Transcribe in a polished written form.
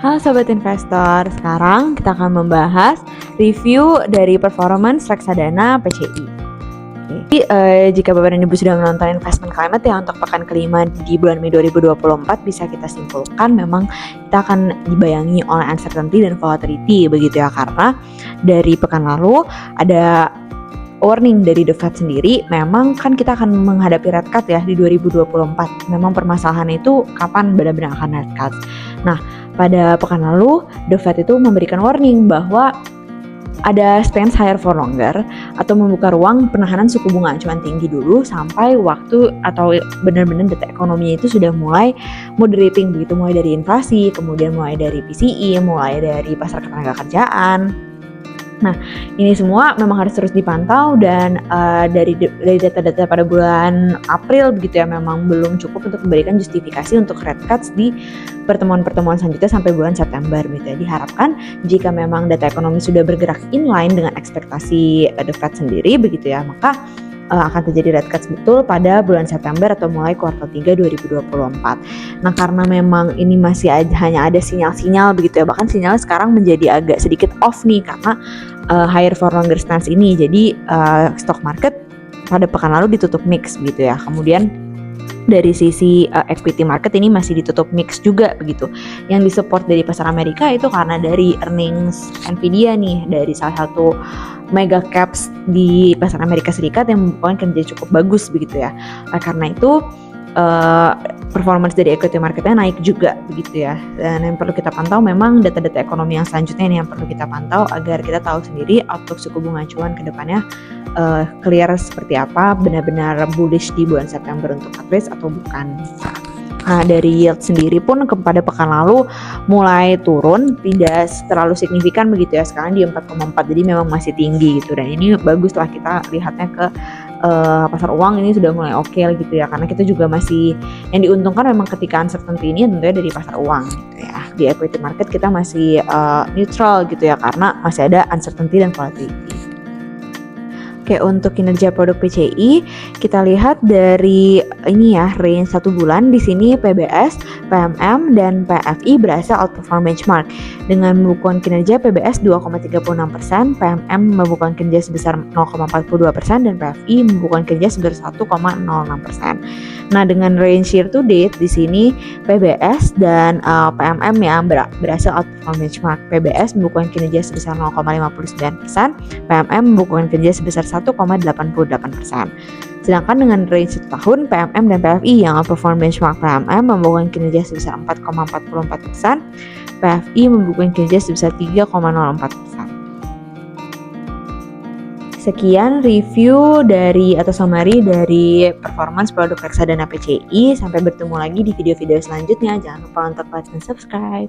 Halo Sobat Investor, sekarang kita akan membahas review dari performance reksadana PCI. Jadi, jika Bapak dan Ibu sudah menonton Investment Climate ya untuk pekan kelima di bulan Mei 2024, bisa kita simpulkan memang kita akan dibayangi oleh uncertainty dan volatility begitu ya, karena dari pekan lalu ada warning dari The Fed sendiri, memang kan kita akan menghadapi rate cut ya di 2024. Memang permasalahan itu kapan benar-benar akan rate cut. Nah, pada pekan lalu The Fed itu memberikan warning bahwa ada stance higher for longer atau membuka ruang penahanan suku bunga acuan tinggi dulu sampai waktu atau benar-benar data ekonominya itu sudah mulai moderating begitu, mulai dari inflasi, kemudian mulai dari PCE, mulai dari pasar ketenaga kerjaan. Nah, ini semua memang harus terus dipantau dan dari data-data pada bulan April begitu ya, memang belum cukup untuk memberikan justifikasi untuk rate cuts di pertemuan-pertemuan selanjutnya sampai bulan September gitu ya. Diharapkan jika memang data ekonomi sudah bergerak inline dengan ekspektasi The Fed sendiri begitu ya, maka akan terjadi rate cuts betul pada bulan September atau mulai kuartal 3 2024. Nah, karena memang ini masih hanya ada sinyal-sinyal begitu ya, bahkan sinyalnya sekarang menjadi agak sedikit off nih karena higher for longer stance ini. Jadi stock market pada pekan lalu ditutup mix gitu ya. Kemudian dari sisi equity market ini masih ditutup mix juga begitu. Yang disupport dari pasar Amerika itu karena dari earnings Nvidia nih, dari salah satu mega caps di pasar Amerika Serikat yang merupakan kinerja cukup bagus begitu ya. Karena itu performance dari equity marketnya naik juga begitu ya. Dan yang perlu kita pantau memang data-data ekonomi yang selanjutnya ini yang perlu kita pantau agar kita tahu sendiri outlook suku bunga acuan ke depannya clear seperti apa, benar-benar bullish di bulan September untuk cut rates atau bukan. Nah, dari yield sendiri pun kepada pekan lalu mulai turun, tidak terlalu signifikan begitu ya, sekarang di 4,4, jadi memang masih tinggi gitu. Dan ini bagus lah kita lihatnya ke pasar uang ini sudah mulai oke gitu ya, karena kita juga masih yang diuntungkan memang ketika uncertainty ini tentunya dari pasar uang gitu ya. Di equity market kita masih neutral gitu ya, karena masih ada uncertainty dan volatility. Oke, untuk kinerja produk PCI kita lihat dari ini ya, range 1 bulan di sini PBS, PMM dan PFI berhasil outperform benchmark dengan membukukan kinerja PBS 2,36%, PMM membukukan kinerja sebesar 0,42% dan PFI membukukan kinerja sebesar 1,06%. Nah, dengan range year to date di sini PBS dan PMM ya berhasil outperform benchmark. PBS membukukan kinerja sebesar 0,59%, PMM membukukan kinerja sebesar 1,88%. Sedangkan dengan range 1 tahun, PMM dan PFI yang outperform benchmark. PMM membukukan kinerja sebesar 4,44%, PFI membukukan kinerja sebesar 3,04%. Sekian review dari atau summary dari performance produk reksadana PCI. Sampai bertemu lagi di video-video selanjutnya. Jangan lupa untuk like dan subscribe.